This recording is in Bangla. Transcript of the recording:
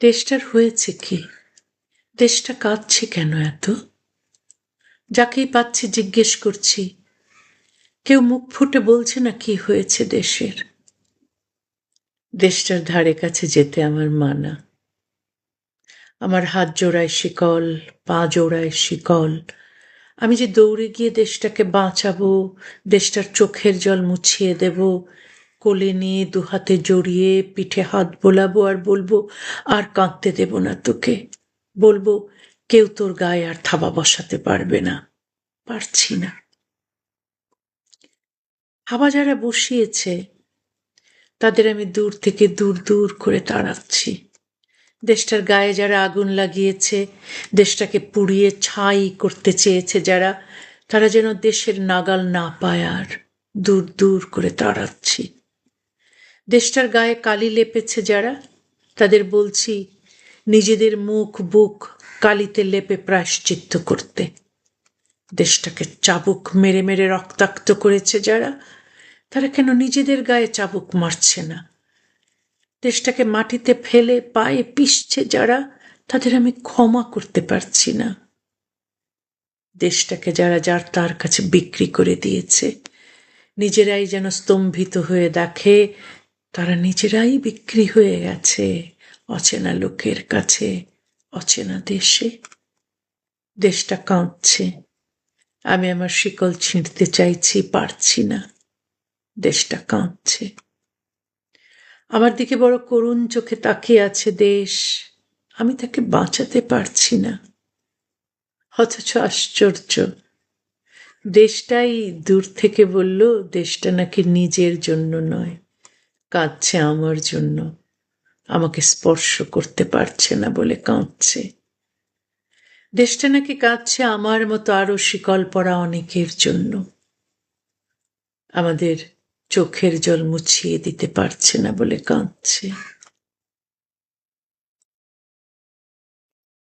দেশটার হয়েছে কি? দেশটা কাঁদছে কেন এত? যাকেই পাচ্ছি জিজ্ঞেস করছি, কেউ মুখ ফুটে বলছে না কি হয়েছে দেশের। দেশটার ধারে কাছে যেতে আমার মানা। আমার হাত জোড়ায় শিকল, পা জোড়ায় শিকল। আমি যে দৌড়ে গিয়ে দেশটাকে বাঁচাবো, দেশটার চোখের জল মুছিয়ে দেব, কোলে নিয়ে দুহাতে জড়িয়ে পিঠে হাত বোলাবো আর বলবো, আর কাঁদতে দেব না তোকে। বলবো, কেউ তোর গায়ে আর থাবা বসাতে পারবে না। পারছি না। হাওয়া যারা বসিয়েছে তাদের আমি দূর থেকে দূর দূর করে তাড়াচ্ছি। দেশটার গায়ে যারা আগুন লাগিয়েছে, দেশটাকে পুড়িয়ে ছাই করতে চেয়েছে যারা, তারা যেন দেশের নাগাল না পায় আর দূর দূর করে তাড়াচ্ছি। দেশটার গায়ে কালি লেপেছে যারা, তাদের বলছি নিজেদের মুখ বুক কালিতে লেপে প্রায়শ্চিত্ত করতে। দেশটাকে চাবুক মেরে মেরে রক্তাক্ত করেছে যারা, তারা কেন নিজেদের গায়ে চাবুক মারছে না? দেশটাকে মাটিতে ফেলে পায়ে পিষছে যারা, তাদের আমি ক্ষমা করতে পারছি না। দেশটাকে যারা যার তার কাছে বিক্রি করে দিয়েছে, নিজেরাই যেন স্তম্ভিত হয়ে দেখে তারা নিজেরাই বিক্রি হয়ে গেছে অচেনা লোকের কাছে, অচেনা দেশে। দেশটা কাঁদছে। আমি আমার শিকল ছিঁড়তে চাইছি, পারছি না। দেশটা কাঁদছে। আমার দিকে বড় করুণ চোখে তাকিয়ে আছে দেশ। আমি তাকে বাঁচাতে পারছি না। অথচ আশ্চর্য, দেশটাই দূর থেকে বলল দেশটা নাকি নিজের জন্য নয়, কাঁদছে আমার জন্য। আমাকে স্পর্শ করতে পারছে না বলে কাঁদছে। দেশটা নাকি কাঁদছে আমার মতো আরো শিকল পরা অনেকের জন্য। আমাদের চোখের জল মুছিয়ে দিতে পারছে না বলে কাঁদছে।